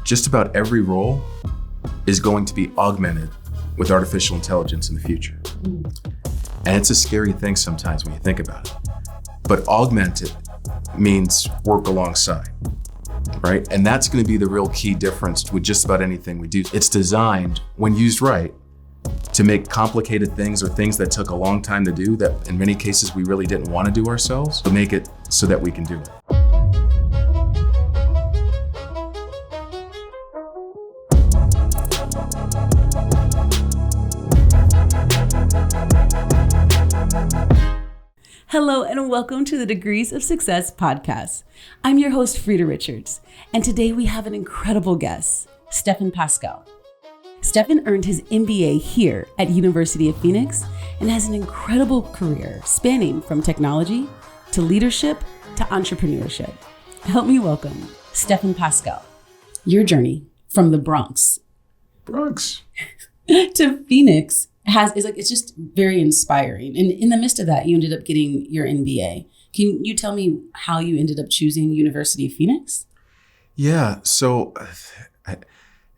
just about every role is going to be augmented with artificial intelligence in the future. And it's a scary thing sometimes when you think about it. But augmented means work alongside, right? And that's going to be the real key difference with just about anything we do. It's designed, when used right, to make complicated things or things that took a long time to do, that in many cases we really didn't want to do ourselves, to make it so that we can do it. Hello and welcome to the Degrees of Success podcast. I'm your host, Frida Richards, and today we have an incredible guest, Stephen Paskel. Stephen earned his MBA here at University of Phoenix and has an incredible career spanning from technology to leadership to entrepreneurship. Help me welcome Stephen Paskel. Your journey from the Bronx to Phoenix it's just very inspiring. And in the midst of that, you ended up getting your MBA. Can you tell me how you ended up choosing University of Phoenix? Yeah, so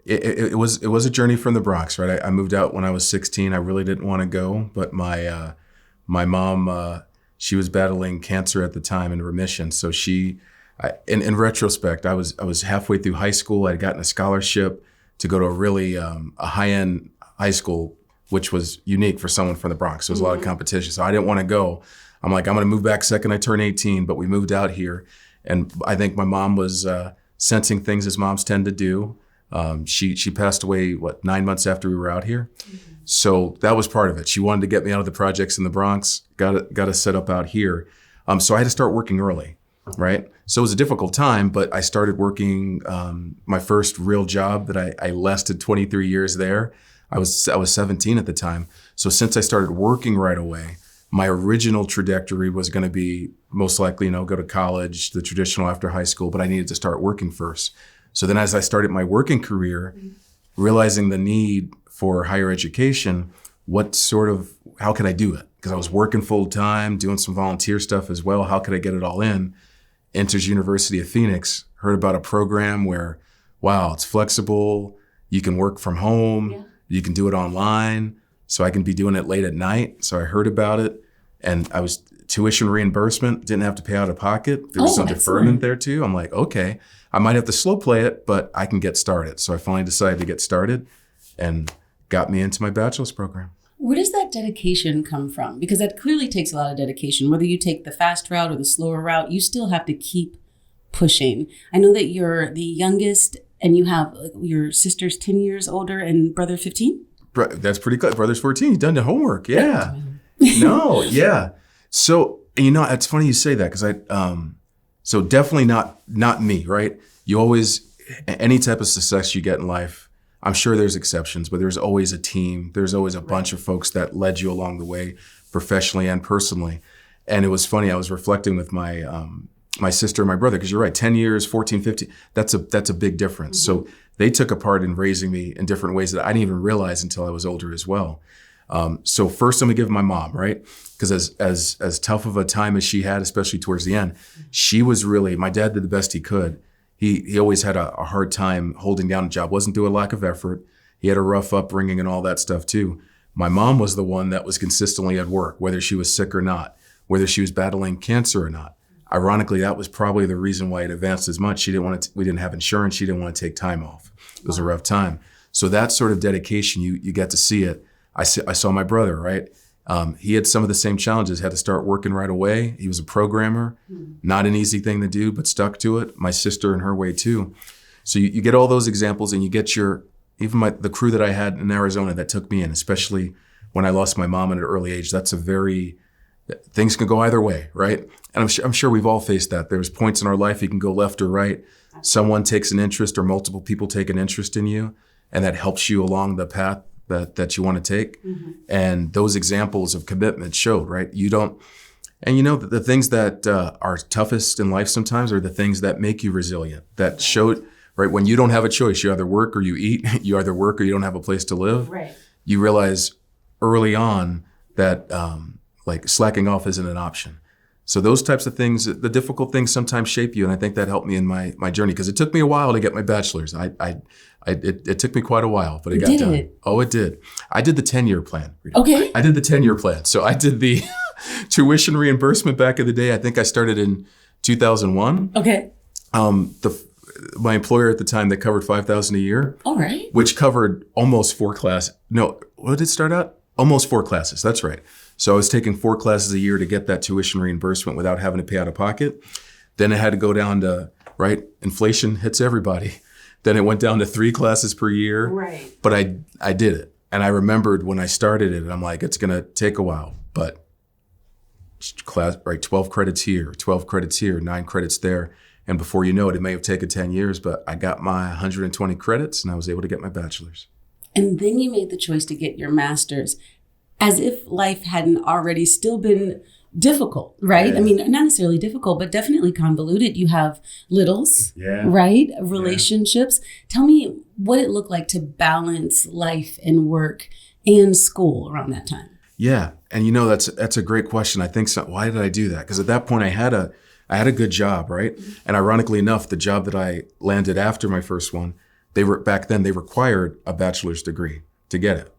it was a journey from the Bronx, right? I moved out when I was 16. I really didn't want to go, but my mom, she was battling cancer at the time in remission. So in retrospect, I was halfway through high school. I'd gotten a scholarship to go to a really a high-end high school, which was unique for someone from the Bronx. There was a lot of competition. So I didn't want to go. I'm like, I'm going to move back second I turn 18, but we moved out here. And I think my mom was sensing things as moms tend to do. She passed away, 9 months after we were out here. So that was part of it. She wanted to get me out of the projects in the Bronx, got to set up out here. So I had to start working early, right? So it was a difficult time, but I started working my first real job that I lasted 23 years there. I was 17 at the time. So since I started working right away, my original trajectory was going to be most likely, go to college, the traditional after high school, but I needed to start working first. So then as I started my working career, realizing the need for higher education, how could I do it? Because I was working full time, doing some volunteer stuff as well. How could I get it all in? Enters University of Phoenix, heard about a program where, wow, it's flexible. You can work from home. Yeah. You can do it online, so I can be doing it late at night. So I heard about it, and I was tuition reimbursement, didn't have to pay out of pocket. There was some deferment there too. I'm like, okay, I might have to slow play it, but I can get started. So I finally decided to get started and got me into my bachelor's program. Where does that dedication come from? Because that clearly takes a lot of dedication. Whether you take the fast route or the slower route, you still have to keep pushing. I know that you're the youngest, and you have your sister's 10 years older and brother 15? That's pretty good. Brother's 14. He's done the homework. Yeah. No, yeah. So, it's funny you say that because so definitely not me, right? You always, any type of success you get in life, I'm sure there's exceptions, but there's always a team. There's always a bunch of folks that led you along the way, professionally and personally. And it was funny, I was reflecting with my sister and my brother, because you're right, 10 years, 14, 15, that's a big difference. So they took a part in raising me in different ways that I didn't even realize until I was older as well. So first I'm gonna give my mom, right? Because as tough of a time as she had, especially towards the end, she was really, my dad did the best he could. He always had a hard time holding down a job, wasn't due a lack of effort. He had a rough upbringing and all that stuff too. My mom was the one that was consistently at work, whether she was sick or not, whether she was battling cancer or not. Ironically, that was probably the reason why it advanced as much. We didn't have insurance. She didn't want to take time off. It was a rough time. So that sort of dedication, you get to see it. I saw my brother, right? He had some of the same challenges, had to start working right away. He was a programmer, not an easy thing to do, but stuck to it. My sister in her way too. So you get all those examples, and you get the crew that I had in Arizona that took me in, especially when I lost my mom at an early age. Things can go either way, right? And I'm sure we've all faced that. There's points in our life you can go left or right. Someone takes an interest, or multiple people take an interest in you, and that helps you along the path that you want to take. And those examples of commitment showed, right? The things that are toughest in life sometimes are the things that make you resilient, that showed, right? When you don't have a choice, you either work or you eat, you either work or you don't have a place to live. Right. You realize early on that slacking off isn't an option. So those types of things, the difficult things sometimes shape you. And I think that helped me in my journey, because it took me a while to get my bachelor's. It took me quite a while, but it got done. Oh, it did. I did the 10-year plan. Okay. I did the 10-year plan. So I did the tuition reimbursement back in the day. I think I started in 2001. Okay. My employer at the time, they covered $5,000 a year. All right. Which covered almost 4 classes. No, what did it start out? Almost 4 classes. That's right. So I was taking 4 classes a year to get that tuition reimbursement without having to pay out of pocket. Then it had to go down to, right? Inflation hits everybody. Then it went down to 3 classes per year. Right. But I did it. And I remembered when I started it, I'm like, it's going to take a while, but 12 credits here, 12 credits here, 9 credits there. And before you know it, it may have taken 10 years, but I got my 120 credits and I was able to get my bachelor's. And then you made the choice to get your master's, as if life hadn't already still been difficult, right? Yeah. I mean, not necessarily difficult, but definitely convoluted. You have littles, Yeah. right? Relationships. Yeah. Tell me what it looked like to balance life and work and school around that time. Yeah. And that's a great question. I think so. Why did I do that? Because at that point I had a good job, right? Mm-hmm. And ironically enough, the job that I landed after my first one, back then they required a bachelor's degree to get it.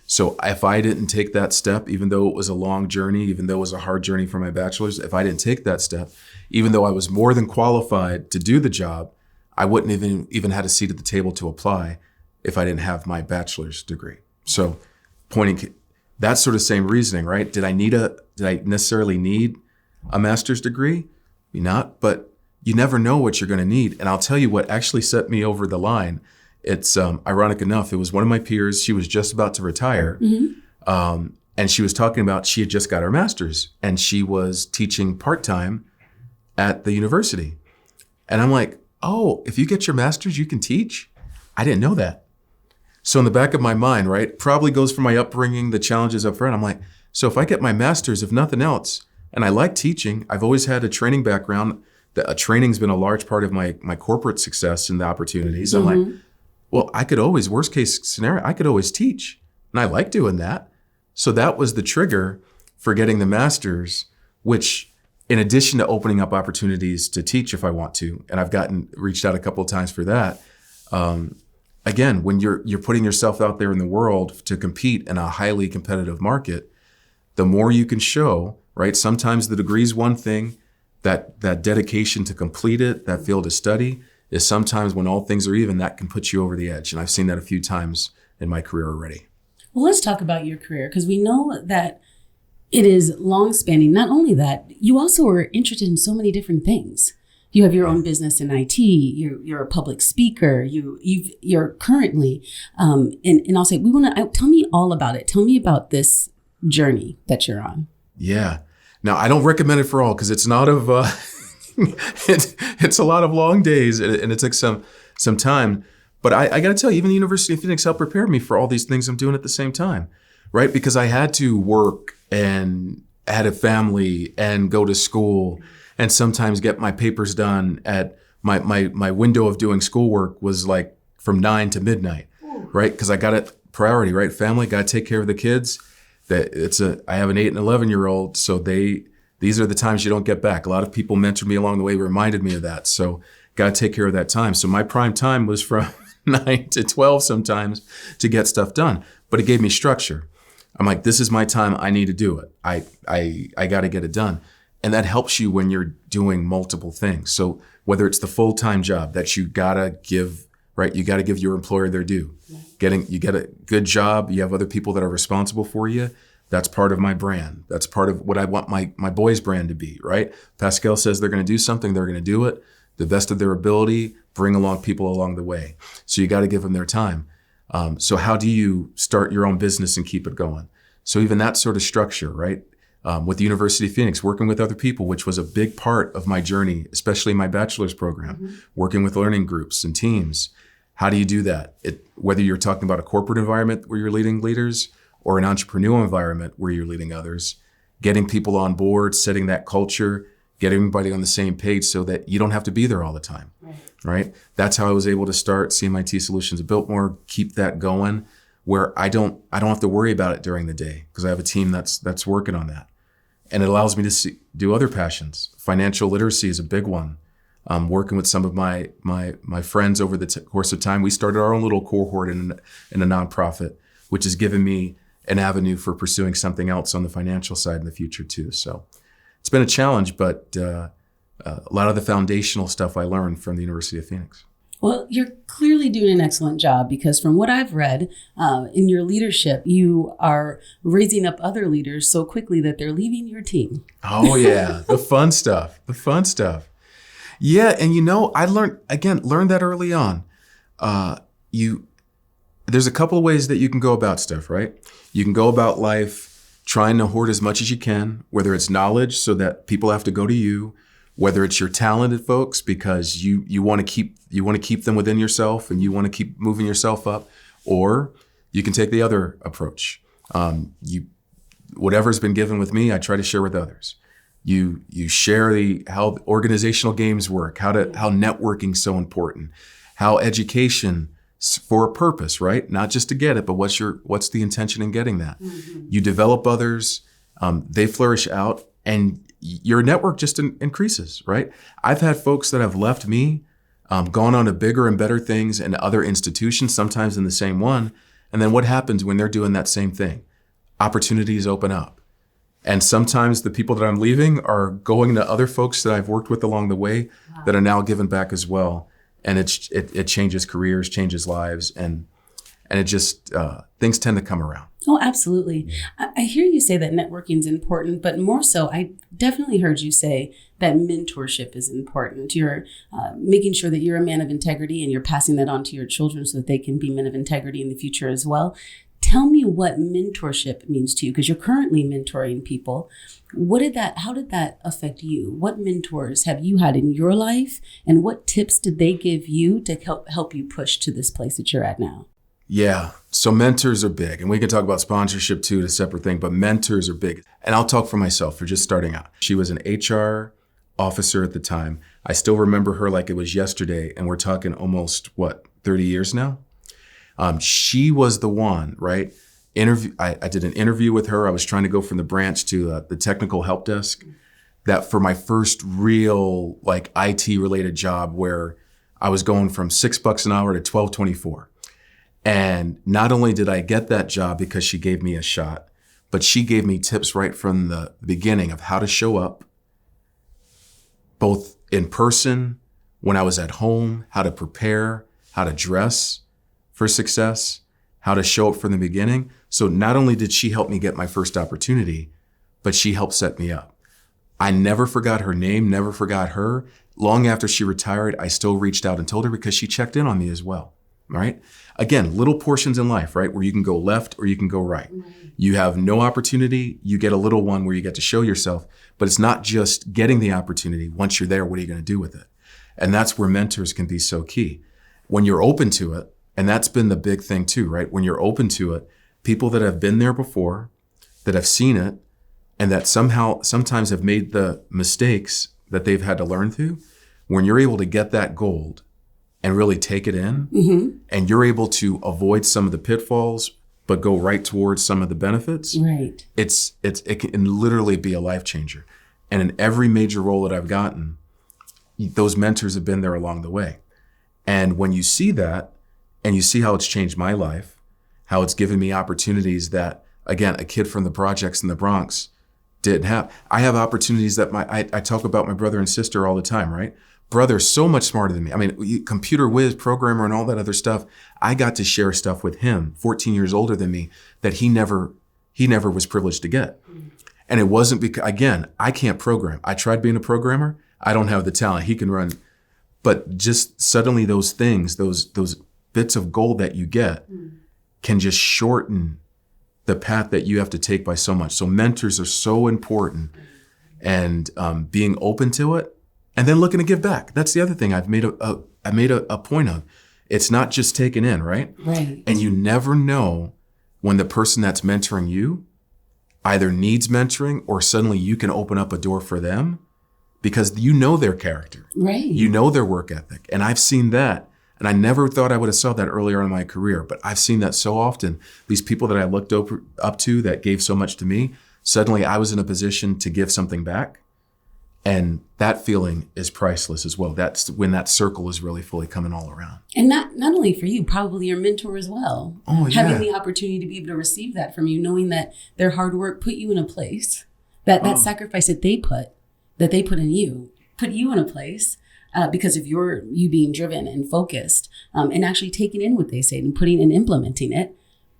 So if I didn't take that step, even though it was a long journey, even though it was a hard journey for my bachelor's, if I didn't take that step, even though I was more than qualified to do the job, I wouldn't even had a seat at the table to apply if I didn't have my bachelor's degree. So that sort of same reasoning, right? Did I necessarily need a master's degree? Maybe not, but you never know what you're going to need. And I'll tell you what actually set me over the line. It's ironic enough, it was one of my peers. She was just about to retire. Mm-hmm. And she was talking about she had just got her master's and she was teaching part-time at the university. And I'm like, oh, if you get your master's, you can teach? I didn't know that. So in the back of my mind, right, probably goes from my upbringing, the challenges up front. I'm like, so if I get my master's, if nothing else, and I like teaching, I've always had a training background. Training's been a large part of my corporate success and the opportunities. Mm-hmm. I'm like, well, I could always, worst case scenario, I could always teach. And I like doing that. So that was the trigger for getting the master's, which in addition to opening up opportunities to teach if I want to, and I've reached out a couple of times for that. Again, when you're putting yourself out there in the world to compete in a highly competitive market, the more you can show, right? Sometimes the degree's one thing, that dedication to complete it, that field of study, is sometimes when all things are even, that can put you over the edge. And I've seen that a few times in my career already. Well, let's talk about your career, because we know that it is long spanning. Not only that, you also are interested in so many different things. You have your own business in IT. You're a public speaker. You're currently, and I'll say, tell me all about it. Tell me about this journey that you're on. Yeah. Now, I don't recommend it for all, because it's not of, it's a lot of long days and it took some time. But I got to tell you, even the University of Phoenix helped prepare me for all these things I'm doing at the same time, right? Because I had to work and had a family and go to school and sometimes get my papers done at my window of doing schoolwork was like from 9 to midnight, right? Because I got it priority, right? Family, got to take care of the kids. I have an 8 and 11-year-old, so these are the times you don't get back. A lot of people mentored me along the way, reminded me of that. So got to take care of that time. So my prime time was from 9 to 12 sometimes to get stuff done, but it gave me structure. I'm like, this is my time. I need to do it. I got to get it done. And that helps you when you're doing multiple things. So whether it's the full-time job that you got to give, right? You got to give your employer their due. You get a good job. You have other people that are responsible for you. That's part of my brand. That's part of what I want my boys' brand to be, right? Paskel says they're going to do something, they're going to do it. The best of their ability, bring along people along the way. So you got to give them their time. So how do you start your own business and keep it going? So even that sort of structure, right? With the University of Phoenix, working with other people, which was a big part of my journey, especially my bachelor's program, working with learning groups and teams. How do you do that? Whether you're talking about a corporate environment where you're leading leaders or an entrepreneurial environment where you're leading others, getting people on board, setting that culture, getting everybody on the same page so that you don't have to be there all the time, right? That's how I was able to start CMIT Solutions at Biltmore, keep that going, where I don't have to worry about it during the day because I have a team that's working on that. And it allows me to do other passions. Financial literacy is a big one. Working with some of my friends over the course of time, we started our own little cohort in a nonprofit, which has given me an avenue for pursuing something else on the financial side in the future too. So it's been a challenge, but a lot of the foundational stuff I learned from the University of Phoenix. Well, you're clearly doing an excellent job, because from what I've read in your leadership, you are raising up other leaders so quickly that they're leaving your team. Oh yeah, the fun stuff. Yeah, and I learned that early on. There's a couple of ways that you can go about stuff, right? You can go about life trying to hoard as much as you can, whether it's knowledge so that people have to go to you, whether it's your talented folks because you want to keep them within yourself and you want to keep moving yourself up, or you can take the other approach. Whatever's been given with me, I try to share with others. You share how organizational games work, how networking's so important, how education for a purpose, right? Not just to get it, but what's the intention in getting that? Mm-hmm. You develop others, they flourish out, and your network just increases, right? I've had folks that have left me, gone on to bigger and better things in other institutions, sometimes in the same one. And then what happens when they're doing that same thing? Opportunities open up. And sometimes the people that I'm leaving are going to other folks that I've worked with along the way that are now giving back as well. And it changes careers, changes lives, and it just, things tend to come around. Oh, absolutely. I hear you say that networking is important, but more so, I definitely heard you say that mentorship is important. You're making sure that you're a man of integrity and you're passing that on to your children so that they can be men of integrity in the future as well. Tell me what mentorship means to you, because you're currently mentoring people. How did that affect you? What mentors have you had in your life, and what tips did they give you to help you push to this place that you're at now? Yeah. So mentors are big, and we can talk about sponsorship too, it's a separate thing, but mentors are big. And I'll talk for myself for just starting out. She was an HR officer at the time. I still remember her like it was yesterday, and we're talking almost 30 years now? She was the one, right? I did an interview with her. I was trying to go from the branch to the technical help desk. That for my first real IT related job, where I was going from $6 an hour to $12.24. And not only did I get that job because she gave me a shot, but she gave me tips right from the beginning of how to show up, both in person, when I was at home, how to prepare, how to dress for success, how to show up from the beginning. So not only did she help me get my first opportunity, but she helped set me up. I never forgot her name, never forgot her. Long after she retired, I still reached out and told her because she checked in on me as well, right? Again, little portions in life, right? Where you can go left or you can go right. You have no opportunity, you get a little one where you get to show yourself, but it's not just getting the opportunity. Once you're there, what are you going to do with it? And that's where mentors can be so key. When you're open to it, and that's been the big thing too, right? When you're open to it, people that have been there before, that have seen it, and that sometimes have made the mistakes that they've had to learn through, when you're able to get that gold and really take it in, and you're able to avoid some of the pitfalls, but go right towards some of the benefits, right? It can literally be a life changer. And in every major role that I've gotten, those mentors have been there along the way. And when you see that, and you see how it's changed my life, how it's given me opportunities that, again, a kid from the projects in the Bronx didn't have. I have opportunities that I talk about my brother and sister all the time, right? Brother's so much smarter than me. I mean, computer whiz, programmer, and all that other stuff. I got to share stuff with him, 14 years older than me, that he never was privileged to get. And it wasn't because, again, I can't program. I tried being a programmer. I don't have the talent. He can run. But just suddenly those things, those bits of gold that you get can just shorten the path that you have to take by so much. So mentors are so important, and being open to it, and then looking to give back. That's the other thing I've made a point of. It's not just taken in, right? Right. And you never know when the person that's mentoring you either needs mentoring, or suddenly you can open up a door for them because you know their character. Right. You know their work ethic. And I've seen that. And I never thought I would have saw that earlier in my career, but I've seen that so often. These people that I looked up to that gave so much to me, suddenly I was in a position to give something back. And that feeling is priceless as well. That's when that circle is really fully coming all around. And not only for you, probably your mentor as well. Oh, yeah. Having the opportunity to be able to receive that from you, knowing that their hard work put you in a place, that sacrifice that they put in you, put you in a place because of you being driven and focused and actually taking in what they say and putting and implementing it,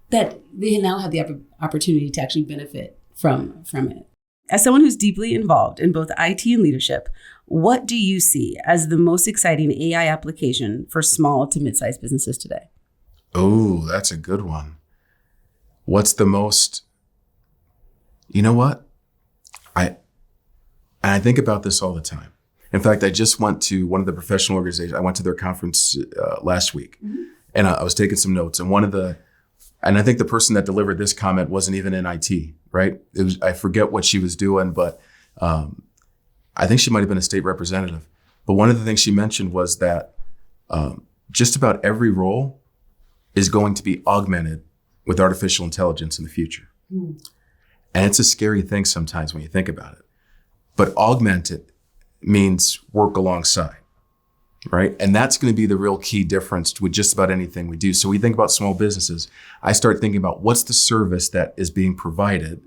that they now have the opportunity to actually benefit from it. As someone who's deeply involved in both IT and leadership, what do you see as the most exciting AI application for small to mid-sized businesses today? Oh, that's a good one. What's the most, you know what? I think about this all the time. In fact, I just went to one of the professional organizations. I went to their conference last week, and I was taking some notes. And I think the person that delivered this comment wasn't even in IT, right? I forget what she was doing, but I think she might have been a state representative. But one of the things she mentioned was that just about every role is going to be augmented with artificial intelligence in the future. And it's a scary thing sometimes when you think about it. But augmented means work alongside, right? And that's going to be the real key difference with just about anything we do. So we think about small businesses. I start thinking about what's the service that is being provided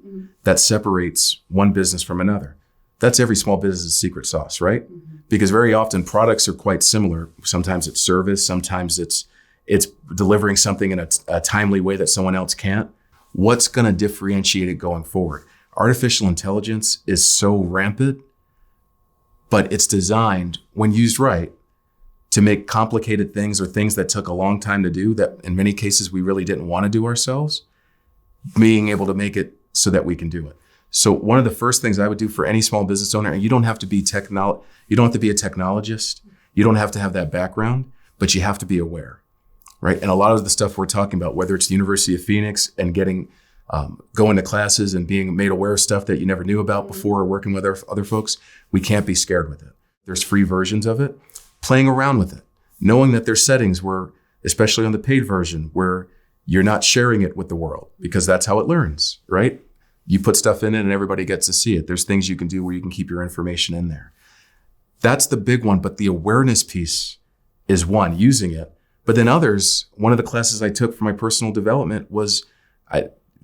that separates one business from another. That's every small business' secret sauce, right? Because very often products are quite similar. Sometimes it's service, sometimes it's delivering something in a timely way that someone else can't. What's going to differentiate it going forward? Artificial intelligence is so rampant, but it's designed, when used right, to make complicated things or things that took a long time to do that in many cases we really didn't want to do ourselves, being able to make it so that we can do it. So one of the first things I would do for any small business owner, and you don't have to be a technologist, you don't have to have that background, but you have to be aware, right? And a lot of the stuff we're talking about, whether it's the University of Phoenix and going to classes and being made aware of stuff that you never knew about before, or working with other folks, we can't be scared with it. There's free versions of it. Playing around with it, knowing that there's settings where, especially on the paid version, where you're not sharing it with the world because that's how it learns, right? You put stuff in it and everybody gets to see it. There's things you can do where you can keep your information in there. That's the big one, but the awareness piece is one, using it. But then others, one of the classes I took for my personal development was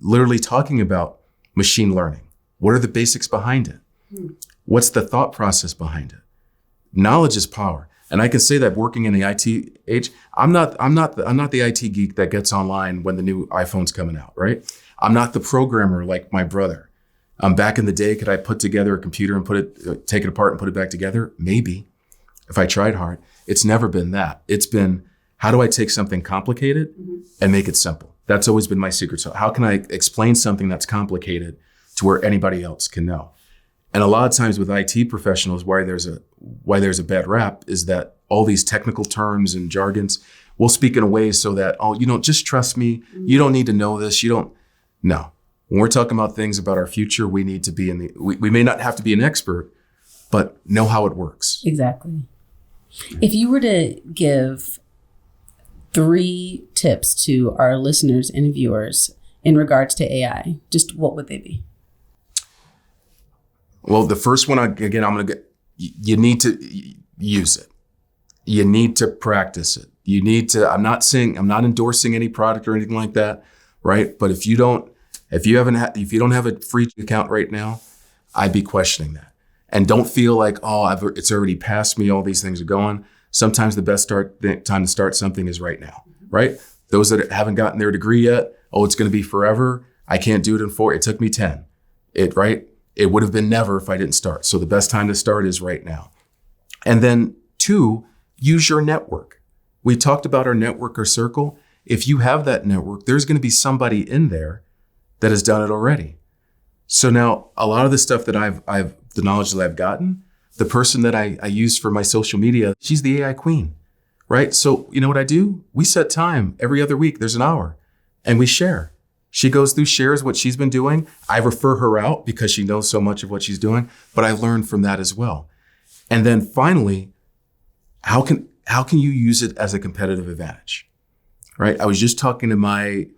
literally talking about machine learning. What are the basics behind it? What's the thought process behind it? Knowledge is power. And I can say that working in the IT age, I'm not the IT geek that gets online when the new iPhone's coming out, right? I'm not the programmer like my brother. Back in the day, could I put together a computer and take it apart and put it back together? Maybe, if I tried hard. It's never been that. It's been, how do I take something complicated and make it simple? That's always been my secret. So how can I explain something that's complicated to where anybody else can know? And a lot of times with IT professionals, why there's a bad rap is that all these technical terms and jargons will speak in a way so that, just trust me. You don't need to know this. No. When we're talking about things about our future, we need to be we may not have to be an expert, but know how it works. Exactly. If you were to give 3 tips to our listeners and viewers in regards to AI, just what would they be? Well, the first one, you need to use it. You need to practice it. I'm not endorsing any product or anything like that, right? But if you don't have a free account right now, I'd be questioning that. And don't feel like, it's already past me. All these things are going. Sometimes the best time to start something is right now, right? Those that haven't gotten their degree yet, it's going to be forever. I can't do it in 4. It took me 10, right? It would have been never if I didn't start. So the best time to start is right now. And then 2, use your network. We talked about our network or circle. If you have that network, there's going to be somebody in there that has done it already. So now a lot of the stuff that the knowledge that I've gotten, the person that I use for my social media, she's the AI queen, right? So you know what I do? We set time every other week. There's an hour and we share. She goes through, shares what she's been doing. I refer her out because she knows so much of what she's doing, but I learned from that as well. And then finally, how can you use it as a competitive advantage, right? I was just talking to my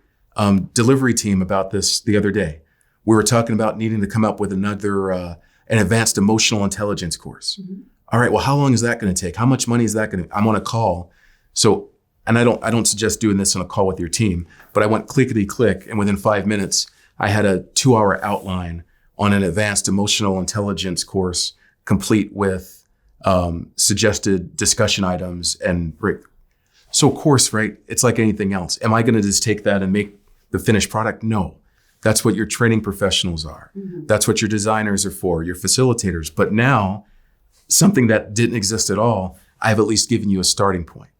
delivery team about this the other day. we were talking about needing to come up with another, an advanced emotional intelligence course. All right, well, how long is that going to take? How much money is that going to, I'm on a call. So, and I don't suggest doing this on a call with your team, but I went clickety click. And within 5 minutes, I had a 2-hour outline on an advanced emotional intelligence course, complete with suggested discussion items and break. So of course, right, it's like anything else. Am I going to just take that and make the finished product? No. That's what your training professionals are. That's what your designers are for, your facilitators. But now, something that didn't exist at all, I've at least given you a starting point.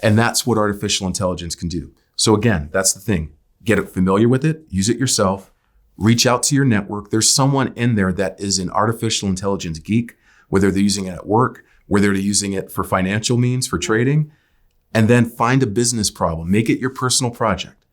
And that's what artificial intelligence can do. So again, that's the thing. Get familiar with it, use it yourself, reach out to your network. There's someone in there that is an artificial intelligence geek, whether they're using it at work, whether they're using it for financial means, for trading, and then find a business problem. Make it your personal project.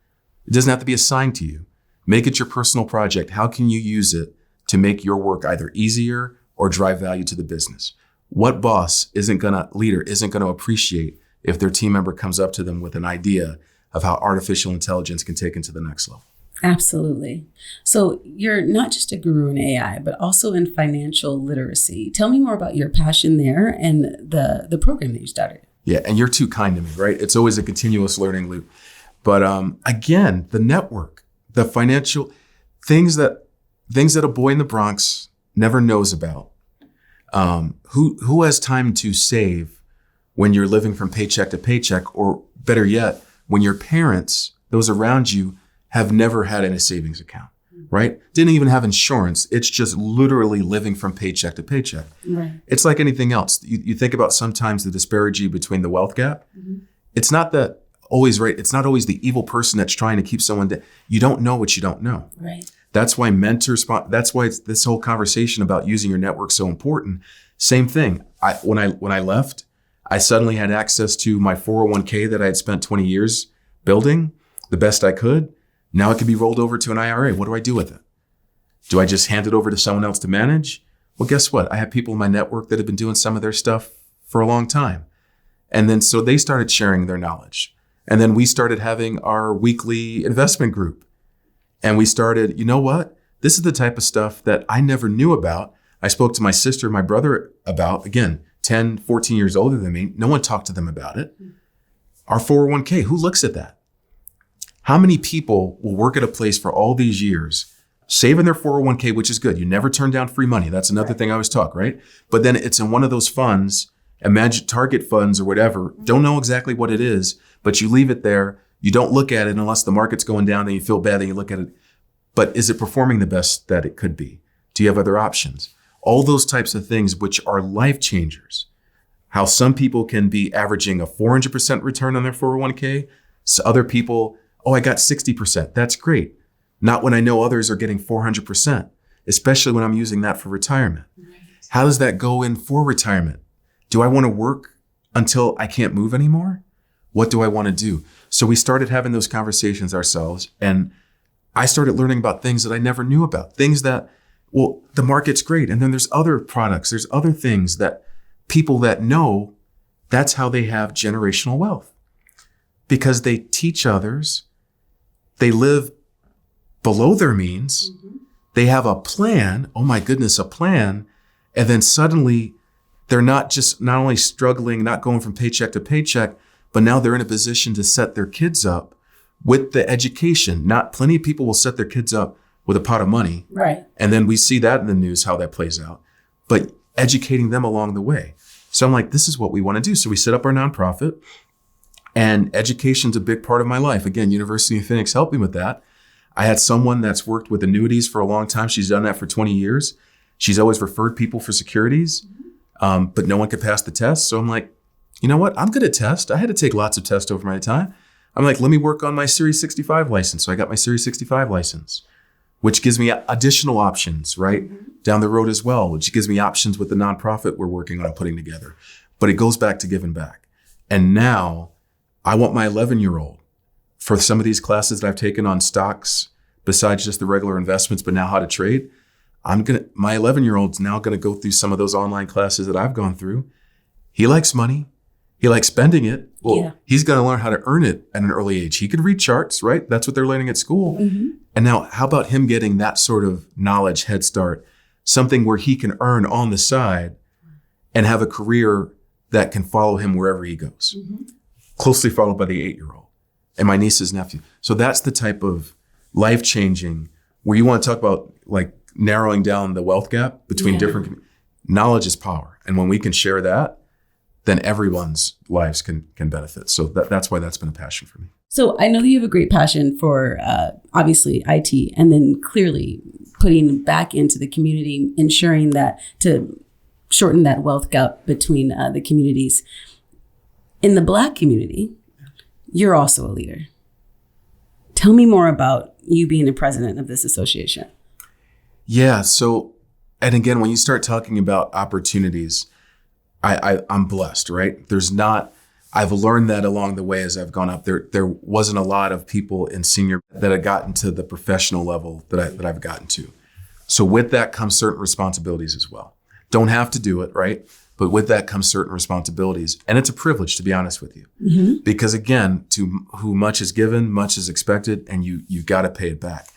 It doesn't have to be assigned to you. Make it your personal project. How can you use it to make your work either easier or drive value to the business? What leader isn't going to appreciate if their team member comes up to them with an idea of how artificial intelligence can take it to the next level? Absolutely. So you're not just a guru in AI, but also in financial literacy. Tell me more about your passion there and the program that you started. Yeah, and you're too kind to me, right? It's always a continuous learning loop. But again, the network, the financial things that a boy in the Bronx never knows about. Who has time to save when you're living from paycheck to paycheck, or better yet, when your parents, those around you, have never had any savings account, right? Didn't even have insurance. It's just literally living from paycheck to paycheck. Right. It's like anything else. You think about sometimes the disparity between the wealth gap. It's not that always right. It's not always the evil person that's trying to keep someone down. You don't know what you don't know. Right. That's why that's why it's this whole conversation about using your network so important. Same thing. When I left, I suddenly had access to my 401k that I had spent 20 years building the best I could. Now it can be rolled over to an IRA. What do I do with it? Do I just hand it over to someone else to manage? Well, guess what? I have people in my network that have been doing some of their stuff for a long time. And then so they started sharing their knowledge. And then we started having our weekly investment group. And we started, you know what? This is the type of stuff that I never knew about. I spoke to my sister and my brother about, again, 10, 14 years older than me. No one talked to them about it. Our 401k, who looks at that? How many people will work at a place for all these years, saving their 401k, which is good. You never turn down free money. That's another thing I always talk, right? But then it's in one of those funds, imagine target funds or whatever. Don't know exactly what it is, but you leave it there. You don't look at it unless the market's going down and you feel bad and you look at it. But is it performing the best that it could be? Do you have other options? All those types of things, which are life changers. How some people can be averaging a 400% return on their 401k. So other people, oh, I got 60%. That's great. Not when I know others are getting 400%, especially when I'm using that for retirement. Right. How does that go in for retirement? Do I want to work until I can't move anymore? What do I want to do? So we started having those conversations ourselves, and I started learning about things that I never knew about, things that, well, the market's great. And then there's other products, there's other things that people that know, that's how they have generational wealth. Because they teach others, they live below their means, they have a plan, oh my goodness, a plan, and then suddenly they're not only struggling, not going from paycheck to paycheck, but now they're in a position to set their kids up with the education. Not plenty of people will set their kids up with a pot of money. Right. And then we see that in the news, how that plays out, but educating them along the way. So I'm like, this is what we want to do. So we set up our nonprofit, and education's a big part of my life. Again, University of Phoenix helped me with that. I had someone that's worked with annuities for a long time. She's done that for 20 years. She's always referred people for securities, but no one could pass the test. So I'm like, you know what? I'm good at test. I had to take lots of tests over my time. I'm like, let me work on my Series 65 license. So I got my Series 65 license, which gives me additional options, right? Down the road as well, which gives me options with the nonprofit we're working on putting together. But it goes back to giving back. And now I want my 11-year-old, for some of these classes that I've taken on stocks, besides just the regular investments, but now how to trade, my 11-year-old's now going to go through some of those online classes that I've gone through. He likes money. He likes spending it. Well, Yeah. he's going to learn how to earn it at an early age. He could read charts, right? That's what they're learning at school. And now how about him getting that sort of knowledge head start, something where he can earn on the side and have a career that can follow him wherever he goes, closely followed by the 8-year-old and my niece's nephew. So that's the type of life-changing where you want to talk about like narrowing down the wealth gap between different knowledge is power. And when we can share that, then everyone's lives can benefit. So that's why that's been a passion for me. So I know that you have a great passion for obviously IT, and then clearly putting back into the community, ensuring that to shorten that wealth gap between the communities. In the Black community, you're also a leader. Tell me more about you being the president of this association. Yeah. So, and again, when you start talking about opportunities, I'm blessed, right? I've learned that along the way as I've gone up. There wasn't a lot of people in senior that had gotten to the professional level that I've gotten to. So with that comes certain responsibilities as well. Don't have to do it, right? But with that comes certain responsibilities. And it's a privilege, to be honest with you. Because again, to who much is given, much is expected, and you've got to pay it back.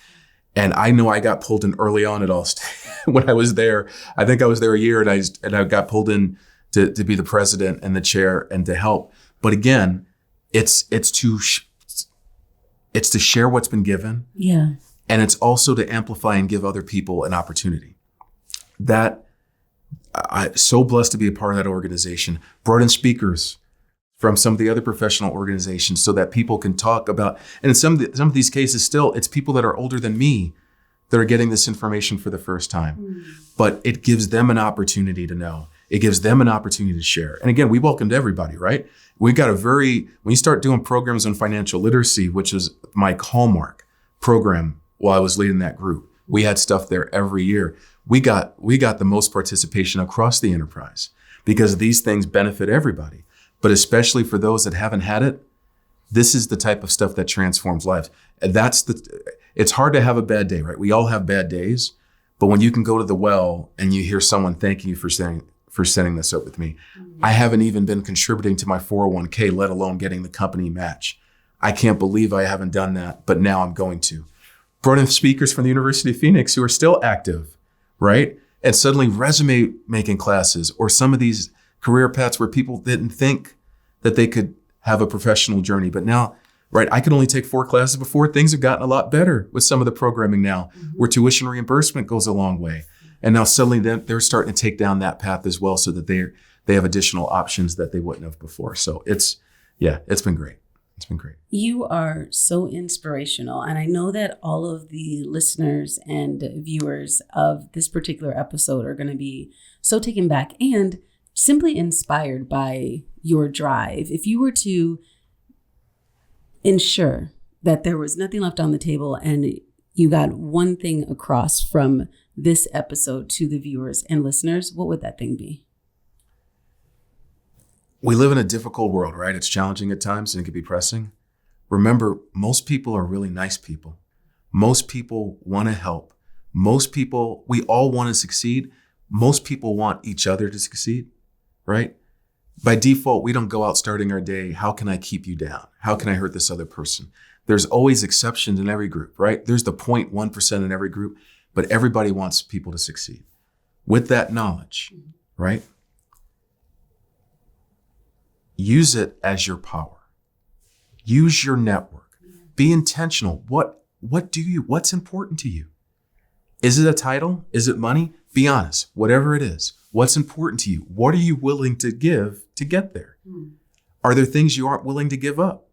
And I know I got pulled in early on at Allstate when I was there. I think I was there a year and I got pulled in to be the president and the chair and to help. But again, it's to share what's been given. Yeah. And it's also to amplify and give other people an opportunity. That I'm so blessed to be a part of that organization. Brought in speakers from some of the other professional organizations so that people can talk about, and in some of these cases still, it's people that are older than me that are getting this information for the first time. But it gives them an opportunity to know. It gives them an opportunity to share. And again, we welcomed everybody, right? We got when you start doing programs on financial literacy, which is my hallmark program while I was leading that group, we had stuff there every year. We got the most participation across the enterprise because these things benefit everybody. But especially for those that haven't had it, this is the type of stuff that transforms lives. And it's hard to have a bad day, right? We all have bad days, but when you can go to the well and you hear someone thanking you for setting this up with me. I haven't even been contributing to my 401k, let alone getting the company match. I can't believe I haven't done that, but now I'm going to. Brought in speakers from the University of Phoenix who are still active, right? And suddenly resume making classes or some of these career paths where people didn't think that they could have a professional journey. But now, right, I could only take 4 classes before. Things have gotten a lot better with some of the programming now, where tuition reimbursement goes a long way. And now suddenly they're starting to take down that path as well so that they have additional options that they wouldn't have before. So it's been great. It's been great. You are so inspirational. And I know that all of the listeners and viewers of this particular episode are going to be so taken back and simply inspired by your drive. If you were to ensure that there was nothing left on the table and you got one thing across from this episode to the viewers and listeners, what would that thing be? We live in a difficult world, right? It's challenging at times and it can be pressing. Remember, most people are really nice people. Most people want to help. We all want to succeed. Most people want each other to succeed, right? By default, we don't go out starting our day, how can I keep you down? How can I hurt this other person? There's always exceptions in every group, right? There's the 0.1% in every group, but everybody wants people to succeed. With that knowledge, right? Use it as your power. Use your network. Be intentional. What's important to you? Is it a title? Is it money? Be honest. Whatever it is, what's important to you? What are you willing to give to get there? Are there things you aren't willing to give up?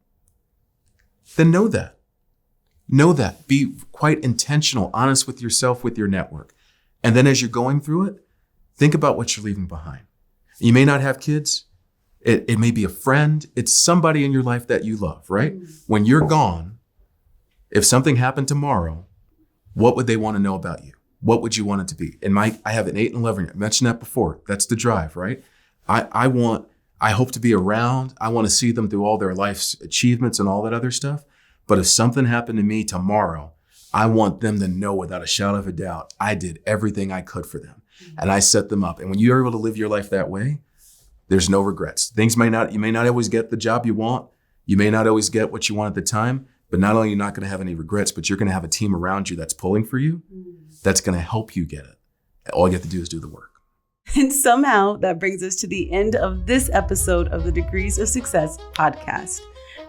Then know that. Know that. Be quite intentional, honest with yourself, with your network. And then as you're going through it, think about what you're leaving behind. You may not have kids. It may be a friend. It's somebody in your life that you love, right? When you're gone, if something happened tomorrow, what would they want to know about you? What would you want it to be? I have an 8 and 11. I mentioned that before. That's the drive, right? I hope to be around. I want to see them through all their life's achievements and all that other stuff. But if something happened to me tomorrow, I want them to know without a shadow of a doubt, I did everything I could for them and I set them up. And when you're able to live your life that way, There's no regrets. You may not always get the job you want. You may not always get what you want at the time, but not only are you not going to have any regrets, but you're going to have a team around you that's pulling for you. That's going to help you get it. All you have to do is do the work. And somehow that brings us to the end of this episode of the Degrees of Success podcast.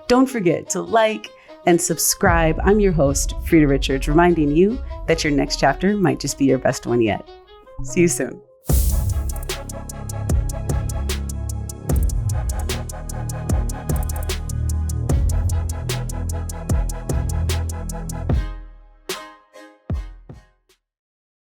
Don't forget to like and subscribe. I'm your host, Frida Richards, reminding you that your next chapter might just be your best one yet. See you soon.